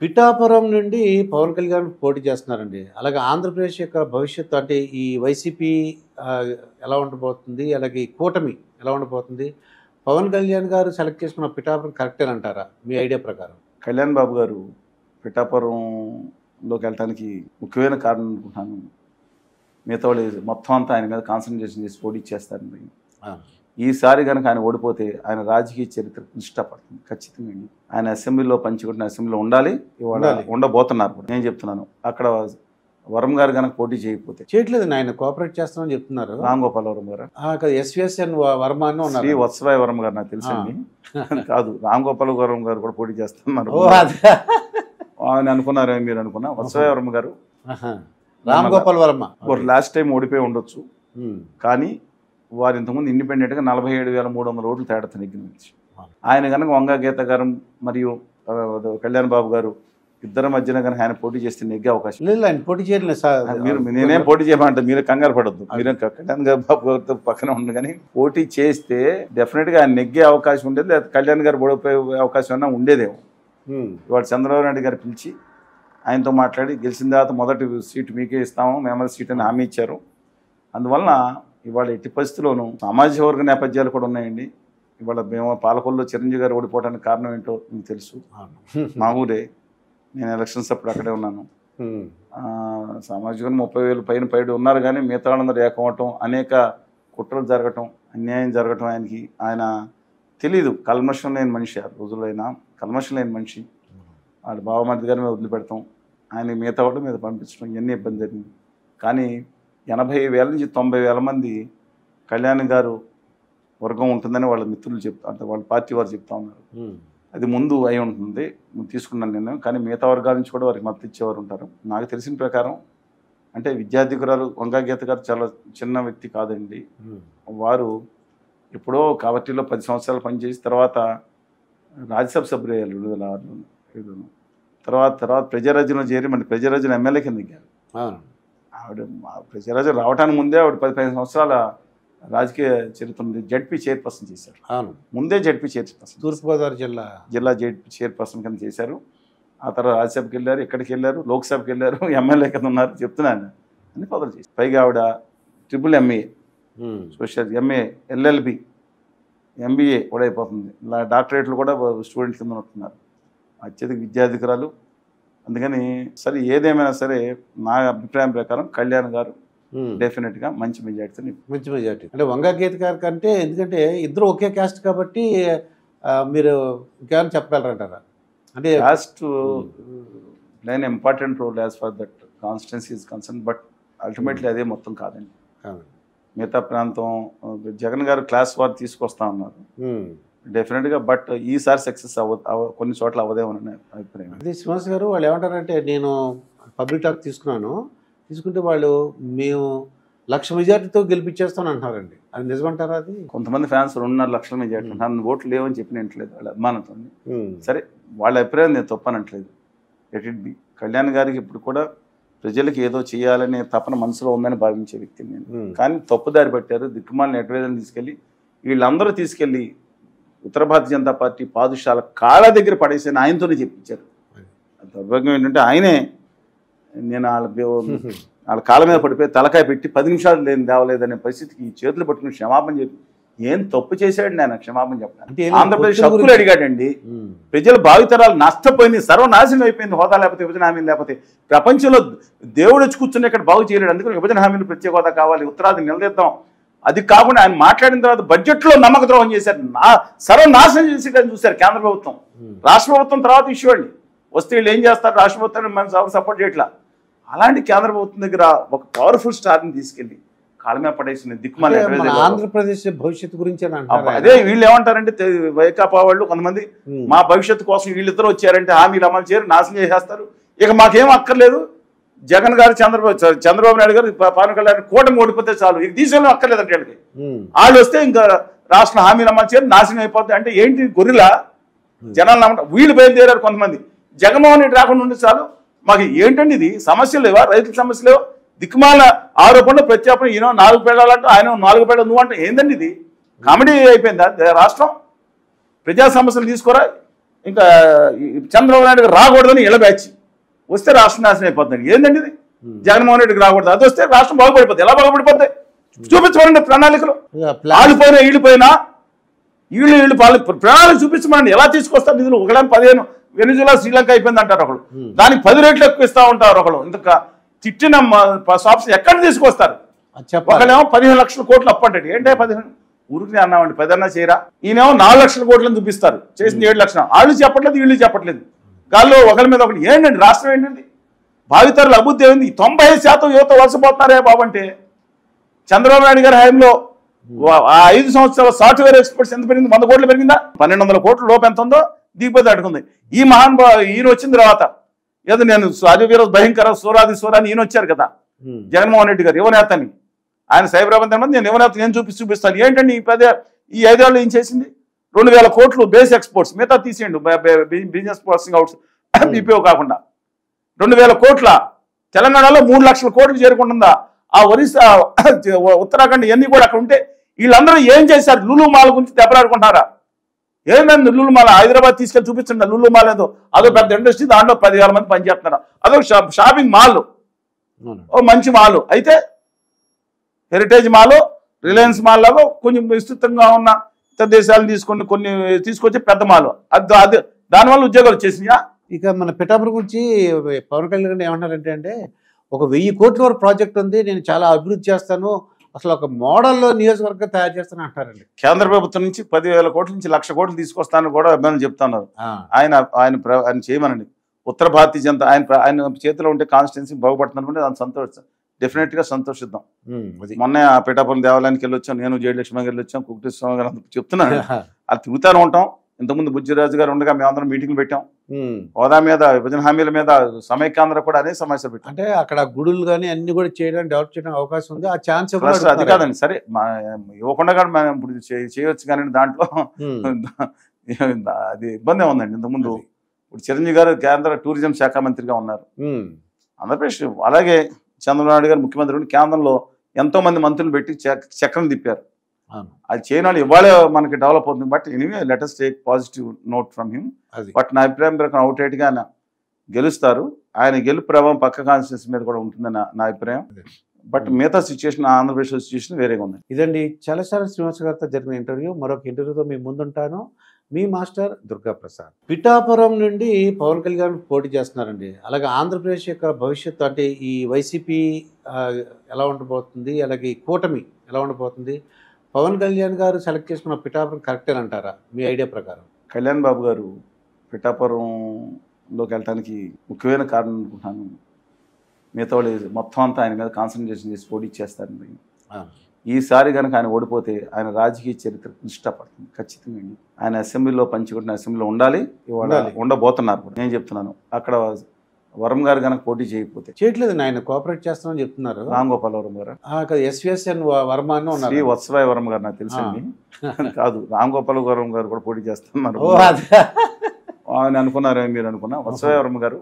పిఠాపురం నుండి పవన్ కళ్యాణ్ పోటీ చేస్తున్నారండి. అలాగే ఆంధ్రప్రదేశ్ యొక్క భవిష్యత్తు అంటే ఈ వైసీపీ ఎలా ఉండబోతుంది? అలాగే ఈ కూటమి ఎలా ఉండబోతుంది? పవన్ కళ్యాణ్ గారు సెలెక్ట్ చేసుకున్న పిఠాపురం కరెక్టేనంటారా మీ ఐడియా ప్రకారం? కళ్యాణ్ బాబు గారు పిఠాపురంలోకి వెళ్ళటానికి ముఖ్యమైన కారణం అనుకుంటున్నాను. మిగతా వాళ్ళు మొత్తం అంతా ఆయన మీద కాన్సన్ట్రేషన్ చేసి పోటీ చేస్తారండి. ఈసారి కనుక ఆయన ఓడిపోతే ఆయన రాజకీయ చరిత్ర ఇష్టపడుతుంది ఖచ్చితంగా. ఆయన అసెంబ్లీలో పంచుకుంటున్న అసెంబ్లీలో ఉండాలి, ఉండబోతున్నారు కూడా. నేను చెప్తున్నాను, అక్కడ వరం గారు కనుక పోటీ చేయకపోతే చేయట్లేదు, ఆయన కోఆపరేట్ చేస్తామని చెప్తున్నారు. రామ్ గోపాల్ వరం గారు, ఎస్విఎస్ఎన్ వర్మ శ్రీ వత్సవాయ వరం గారు నాకు తెలుసండి. కాదు, రామ్ గోపాల్ వరం గారు కూడా పోటీ చేస్తున్నారు ఆయన అనుకున్నారు. మీరు అనుకున్నా వత్సవాయ వరం గారు, రామ్ గోపాల్ వర్మ లాస్ట్ టైం ఓడిపోయి ఉండొచ్చు, కానీ వారు ఇంతకుముందు ఇండిపెండెంట్గా 47,300 ఓట్లు తేడాతో నెగ్గిన మనిషి. ఆయన కనుక వంగా గీత గారు మరియు కళ్యాణ్ బాబు గారు ఇద్దరి మధ్యన కనుక ఆయన పోటీ చేస్తే నెగ్గే అవకాశం లేదు. ఆయన పోటీ చేయలేదు. మీరు నేనేం పోటీ చేయమంటే మీరు కంగారు పడద్దు. మీరు కళ్యాణ్ బాబు గారితో పక్కన ఉండు, కానీ పోటీ చేస్తే డెఫినెట్గా ఆయన నెగ్గే అవకాశం ఉండేది. లేదా కళ్యాణ్ గారు ఓడిపోయే అవకాశం అన్నా ఉండేదేమో. ఇవాళ చంద్రబాబు నాయుడు గారు పిలిచి ఆయనతో మాట్లాడి గెలిచిన తర్వాత మొదటి సీటు మీకే ఇస్తాము, మేమది సీట్ అని హామీ ఇచ్చారు. అందువలన ఇవాళ ఎట్టి పరిస్థితుల్లోనూ సామాజిక వర్గ నేపథ్యాలు కూడా ఉన్నాయండి. ఇవాళ మేము పాలకొల్లో చిరంజీవి గారు ఓడిపోవడానికి కారణం ఏంటో మీకు తెలుసు. మా ఊరే, నేను ఎలక్షన్స్ అప్పుడు అక్కడే ఉన్నాను. సామాజికంగా 30,000 పైన ఉన్నారు, కానీ మిగతా వాళ్ళందరూ ఏకమవటం, అనేక కుట్రలు జరగటం, అన్యాయం జరగటం ఆయనకి ఆయన తెలీదు. కల్మషం లేని మనిషి, ఆ రోజుల్లో అయినా కల్మషం లేని మనిషి. వాళ్ళ బావమరిది గారి మీద వదిలిపెడతాం, ఆయన మిగతా వాళ్ళ మీద పంపించడం, ఇవన్నీ ఇబ్బంది జరిగింది. కానీ 80,000 నుంచి 90,000 మంది కళ్యాణ్ గారు వర్గం ఉంటుందని వాళ్ళ మిత్రులు అంటే వాళ్ళ పార్టీ వారు చెప్తా ఉన్నారు. అది ముందు అయి ఉంటుంది తీసుకున్నాను నేను, కానీ మిగతా వర్గాల నుంచి కూడా వారికి మద్దతు ఇచ్చేవారు ఉంటారు. నాకు తెలిసిన ప్రకారం అంటే విద్యార్థికురాలు వంగా గీత గారు చాలా చిన్న వ్యక్తి కాదండి. వారు ఎప్పుడో కాబట్టిలో 10 సంవత్సరాలు పనిచేసి తర్వాత రాజ్యసభ సభ్యులు 2006 తర్వాత ప్రజారాజ్యంలో చేరి మన ప్రజారాజ్యం ఎమ్మెల్యే కింద దిగారు. ఆవిడ ప్రజారాజ్యం రావడానికి ముందే ఆవిడ 15 సంవత్సరాల రాజకీయ చరిత్ర ఉంది. జడ్పీ చైర్పర్సన్ చేశారు. ముందే జడ్పీ చైర్పర్సన్, తూర్పుగోదావరి జిల్లా జడ్పీ చైర్పర్సన్ కింద చేశారు. ఆ తర్వాత రాజ్యసభకి వెళ్ళారు, ఎక్కడికి వెళ్ళారు, లోక్సభకి వెళ్ళారు, ఎమ్మెల్యే కింద ఉన్నారు. చెప్తున్నాను అన్ని పదవులు చేశారు. పైగా ఆవిడ MA social, MA LLB MBA కూడా అయిపోతుంది. ఇలా డాక్టరేట్లు కూడా స్టూడెంట్ కింద ఉంటున్నారు. అత్యధిక విద్యాధికారాలు. అందుకని సరే ఏదేమైనా సరే నా అభిప్రాయం ప్రకారం కళ్యాణ్ గారు డెఫినెట్గా మంచి మెజార్టీ. అంటే వంగా గీత గారి కంటే, ఎందుకంటే ఇద్దరు ఒకే క్యాస్ట్ కాబట్టి మీరు ఇంకేమైనా చెప్పగలరంటారా? అంటే caste plays an important role as far that constituency is concern, but ultimately అదే మొత్తం కాదండి. మిగతా ప్రాంతం జగన్ గారు క్లాస్ వార్ తీసుకొస్తా ఉన్నారు డెఫినెట్గా, బట్ ఈసారి సక్సెస్ కొన్ని చోట్ల అవ్వదేమోనని అభిప్రాయం. అదే శ్రీనివాస్ గారు వాళ్ళు ఏమంటారంటే, నేను పబ్లిక్ టాక్ తీసుకుంటే వాళ్ళు మేము 1,00,000 మెజార్టీతో గెలిపించేస్తాను అంటున్నారండి. అది నిజమంటారా? అది కొంతమంది ఫ్యాన్స్ 2.5 లక్షల మెజార్టీ అంటున్నారు. ఓట్లు లేవని చెప్పినట్లేదు వాళ్ళ అభిమానంతో. సరే, వాళ్ళ అభిప్రాయం నేను తప్పనట్లేదు. Let it be. కళ్యాణ్ గారికి ఇప్పుడు కూడా ప్రజలకు ఏదో చేయాలనే తపన మనసులో ఉందని భావించే వ్యక్తిని నేను. కానీ తప్పుదారి పట్టారు, దిక్కుమాలని అడ్వైజర్ని తీసుకెళ్ళి వీళ్ళందరూ తీసుకెళ్ళి ఉత్తర భారతీయ జనతా పార్టీ పాదుషాల కాళ్ళ దగ్గర పడేసి ఆయనతోనే చెప్పించారు. దౌర్భాగ్యం ఏంటంటే ఆయనే నేను వాళ్ళ కాళ్ళ మీద పడిపోయి తలకాయ పెట్టి 10 నిమిషాలు లేవలేదనే పరిస్థితికి చేతులు పట్టుకుని క్షమాపణ చెప్పి ఏం తప్పు చేశాడు నేను క్షమాపణ చెప్పాను. ఆంధ్రప్రదేశ్ హక్కులు అడిగాడండి. ప్రజల భావితరాలు నష్టపోయింది, సర్వనాశనం అయిపోయింది. హోదా లేకపోతే, విభజన హామీలు లేకపోతే ప్రపంచంలో దేవుడు వచ్చి కూర్చుని ఇక్కడ బాగు చేయలేడు. అందుకని విభజన హామీలు ప్రత్యేక హోదా కావాలి, ఉత్తరాది నిలదీద్దాం. అది కాకుండా ఆయన మాట్లాడిన తర్వాత బడ్జెట్లో నమ్మక ద్రోహం చేశారు, సర్వనాశనం చేసేటని చూశారు కేంద్ర ప్రభుత్వం. రాష్ట్ర ప్రభుత్వం తర్వాత ఇష్యూ అండి, వస్తే వీళ్ళు ఏం చేస్తారు, రాష్ట్ర ప్రభుత్వాన్ని మనం సపోర్ట్ చేయట్లా. అలాంటి కేంద్ర ప్రభుత్వం దగ్గర ఒక పవర్ఫుల్ స్టార్ని తీసుకెళ్ళి కాలమే పడేసిన దిక్కుమాలి ఆంధ్రప్రదేశ్ భవిష్యత్తు గురించి అదే వీళ్ళు ఏమంటారంటే, వైకాపా వాళ్ళు కొంతమంది మా భవిష్యత్తు కోసం వీళ్ళిద్దరు వచ్చారంటే హామీలు అమలు చేయరు, నాశనం చేసేస్తారు, ఇక మాకేం అక్కర్లేదు. జగన్ గారు చంద్రబాబు నాయుడు గారు పవన్ కళ్యాణ్ కూటమి ఓడిపోతే చాలు, ఇక దేశంలో అక్కర్లేదంటే వాళ్ళకి. వాళ్ళు వస్తే ఇంకా రాష్ట్ర హామీలు అమలు చేయరు, నాశనం అయిపోతాయి. అంటే ఏంటి గొర్రెలా జనాలు నమ్మ వీళ్ళు బయలుదేరారు కొంతమంది. జగన్మోహన్ రెడ్డి రాకుండా ఉంటే చాలు, మాకు ఏంటండి ఇది సమస్యలు లేవా, రైతుల సమస్యలు లేవా, దిక్కుమాల ఆరోపణలు ప్రత్యాపన, ఈయన 4 పేడాలంటూ ఆయన 4 పేడ నువ్వు అంటే ఏందండి ఇది? కామెడీ అయిపోయిందా రాష్ట్రం? ప్రజా సమస్యలు తీసుకోరా, ఇంకా చంద్రబాబు నాయుడు గారు రాకూడదని ఇలా బ్యాచ్ వస్తే రాష్ట్రం నాశనం అయిపోతుంది. ఏంటండి ఇది? జగన్మోహన్ రెడ్డికి రాకూడదు, అది వస్తే రాష్ట్రం బాగుపడిపోతుంది. ఎలా బాగుపడిపోతుంది చూపించమండి ప్రణాళికలు. ఆలిపోయినా ఈళ్ళిపోయినా ఈళ్ళు ప్రణాళిక చూపించమండి. ఎలా తీసుకొస్తారు నిధులు? ఒకళ్ళని 15 వెనిజులా శ్రీలంక అయిపోయింది అంటారు ఒకళ్ళు, దానికి 10 రెట్లు ఎక్కువ ఇస్తా ఉంటారు ఒకళ్ళు. ఇంత తిట్టిన షాప్స్ ఎక్కడ తీసుకొస్తారు? ఒకళ్ళేమో 15 లక్షల కోట్లు అప్పు అంటే ఏంటే 15 ఊరికి అన్నామండి, 10 అన్నా చేయరా. ఈయనేమో 4 లక్షల కోట్లను చూపిస్తారు, చేసింది 7 లక్షలు. వాళ్ళు చెప్పట్లేదు, వీళ్ళు చెప్పట్లేదు. గాల్లో ఒకరి మీద ఒకటి. ఏంటండి రాష్ట్రం ఏంటండి? భావితరుల అభివృద్ధి ఏమైంది? 95% యువత వలసపోతున్నారే బాబు అంటే. చంద్రబాబు నాయుడు గారి హయాంలో 5 సంవత్సరాల సాఫ్ట్వేర్ ఎక్స్పర్ట్స్ ఎంత పెరిగింది? 100 కోట్లు పెరిగిందా? 1200 కోట్ల లోపు ఎంత ఉందో దిగిపోతే అడుగుంది. ఈ ఈయన వచ్చిన తర్వాత ఏదో నేను అజవీర భయంకర సూరాది సూరాని ఈయన వచ్చారు కదా జగన్మోహన్ రెడ్డి గారు, యువనేతని. ఆయన సైబరాబాద్ మంది నేను యువనేత నేను చూపిస్తాను. ఏంటండి ఈ 5 ఏళ్ళు ఏం చేసింది? 2000 కోట్లు బేస్ ఎక్స్పోర్ట్స్, మిగతా తీసేయండి బిజినెస్ ప్రాసెసింగ్ అవుట్స్ బీపీఓ కాకుండా 2000 కోట్ల. తెలంగాణలో 3 లక్షల కోట్లు చేరుకుంటుందా? ఆ ఒరిస్సా ఉత్తరాఖండ్ ఇవన్నీ కూడా అక్కడ ఉంటే వీళ్ళందరూ ఏం చేశారు? లులు మాల్ గురించి దెబ్బలాడుకుంటారా? ఏమైంది లులు మాల్? హైదరాబాద్ తీసుకెళ్ళి చూపించండి లులు మాల్ ఏదో. అదో పెద్ద ఇండస్ట్రీ, దాంట్లో 10,000 మంది పనిచేస్తున్నారు. అదొక షాపింగ్ మాల్, ఓ మంచి మాల్. అయితే హెరిటేజ్ మాల్, రిలయన్స్ మాల్ లాగా కొంచెం విస్తృతంగా ఉన్న ఇతర దేశాలను కొన్ని తీసుకొచ్చి పెద్ద మాల్. అది దానివల్ల ఉద్యోగాలు వచ్చేసినాయా? ఇక మన పిఠాపురం గురించి పవన్ కళ్యాణ్ ఏమంటారంటే అంటే ఒక 1000 కోట్ల వరకు ప్రాజెక్ట్ ఉంది, నేను చాలా అభివృద్ధి చేస్తాను, అసలు ఒక మోడల్లో నియోజకవర్గం తయారు చేస్తాను అంటారండి. కేంద్ర ప్రభుత్వం నుంచి 10,000 కోట్ల నుంచి 1,00,000 కోట్లు తీసుకొస్తానని కూడా అభిమానులు చెప్తున్నారు. ఆయన చేయమనండి. ఉత్తర భారతీయ జనతా ఆయన చేతిలో ఉంటే కాన్స్టిట్యున్సీ బాగుపడుతుంది, దాన్ని డెఫినెట్ గా సంతోషిద్దాం. మొన్న ఆ పిఠాపురం దేవాలయానికి వెళ్ళొచ్చాం, నేను జయలక్ష్మి గారు వెళ్ళొచ్చాం, కుకుటి స్వామి గారు చెప్తున్నాను. అది తిరుగుతానే ఉంటాం. ఇంతకుముందు బుజ్జిరాజు గారు ఉండగా మేమందరం మీటింగ్లు పెట్టాం. హోదా మీద, విభజన హామీల మీద, సమైక్యాంధ్ర కూడా అనేక సమస్యలు పెట్టాం. అంటే అక్కడ గుడులు కానీ అన్ని కూడా చేయడానికి డెవలప్ చేయడానికి అవకాశం ఉంది. ఆ ఛాన్స్ అది కాదండి, సరే ఇవ్వకుండా కూడా మనం ఇప్పుడు చేయవచ్చు. కానీ దాంట్లో అది ఇబ్బంది ఉందండి. ఇంతకుముందు ఇప్పుడు చిరంజీవి గారు కేంద్ర టూరిజం శాఖ మంత్రిగా ఉన్నారు ఆంధ్రప్రదేశ్. అలాగే చంద్రబాబు నాయుడు గారు ముఖ్యమంత్రి ఉండి కేంద్రంలో ఎంతో మంది మంత్రులు పెట్టి చక్రం తిప్పారు. అది చేయని వాళ్ళు ఇవాళ మనకి డెవలప్ అవుతుంది. But anyway let us take positive note from him. But నా అభిప్రాయం ప్రకారం అవుట్ గా ఆయన గెలుస్తారు. ఆయన గెలుపు ప్రభావం పక్క కాన్స్టిట్యూన్సీ మీద కూడా ఉంటుందని నా అభిప్రాయం. బట్ మిగతా సిచ్యువేషన్, ఆంధ్రప్రదేశ్ సిచ్యువేషన్ వేరేగా ఉంది. ఇదండి చలసాని శ్రీనివాస్ గారితో జరిగిన ఇంటర్వ్యూ. మరొక ఇంటర్వ్యూతో మీ ముందుంటాను. మీ మాస్టర్ దుర్గా ప్రసాద్. పిఠాపురం నుండి పవన్ కళ్యాణ్ పోటీ చేస్తున్నారండి. అలాగే ఆంధ్రప్రదేశ్ యొక్క భవిష్యత్తు అంటే ఈ వైసీపీ ఎలా ఉండబోతుంది, అలాగే ఈ కూటమి ఎలా ఉండబోతుంది, పవన్ కళ్యాణ్ గారు సెలెక్ట్ చేసుకున్న పిఠాపురం కరెక్టే అంటారా మీ ఐడియా ప్రకారం? కళ్యాణ్ బాబు గారు పిఠాపురంలోకి వెళ్ళడానికి ముఖ్యమైన కారణం అనుకుంటున్నాను, మిగతా వాళ్ళు మొత్తం అంతా ఆయన మీద కాన్సన్ట్రేషన్ చేసి పోటీ చేస్తారండి. ఈసారి కనుక ఆయన ఓడిపోతే ఆయన రాజకీయ చరిత్ర ఇష్టపడుతుంది ఖచ్చితంగా. ఆయన అసెంబ్లీలో పంచుకుంటున్న అసెంబ్లీలో ఉండాలి, ఉండబోతున్నారు కూడా. నేను చెప్తున్నాను, అక్కడ వరం గారు కనుక పోటీ చేయకపోతే చేయట్లేదు, ఆయన కోఆపరేట్ చేస్తామని చెప్తున్నారు. రామ్ గోపాల్ వరం గారు, ఎస్విఎస్ఎన్ వర్మ శ్రీ వత్సవాయ వరం గారు నాకు తెలుసండి. కాదు, రామ్ గోపాల్ వరం గారు కూడా పోటీ చేస్తున్నారు. ఆయన అనుకున్నారు, మీరు అనుకున్నా వత్సవాయ వరం గారు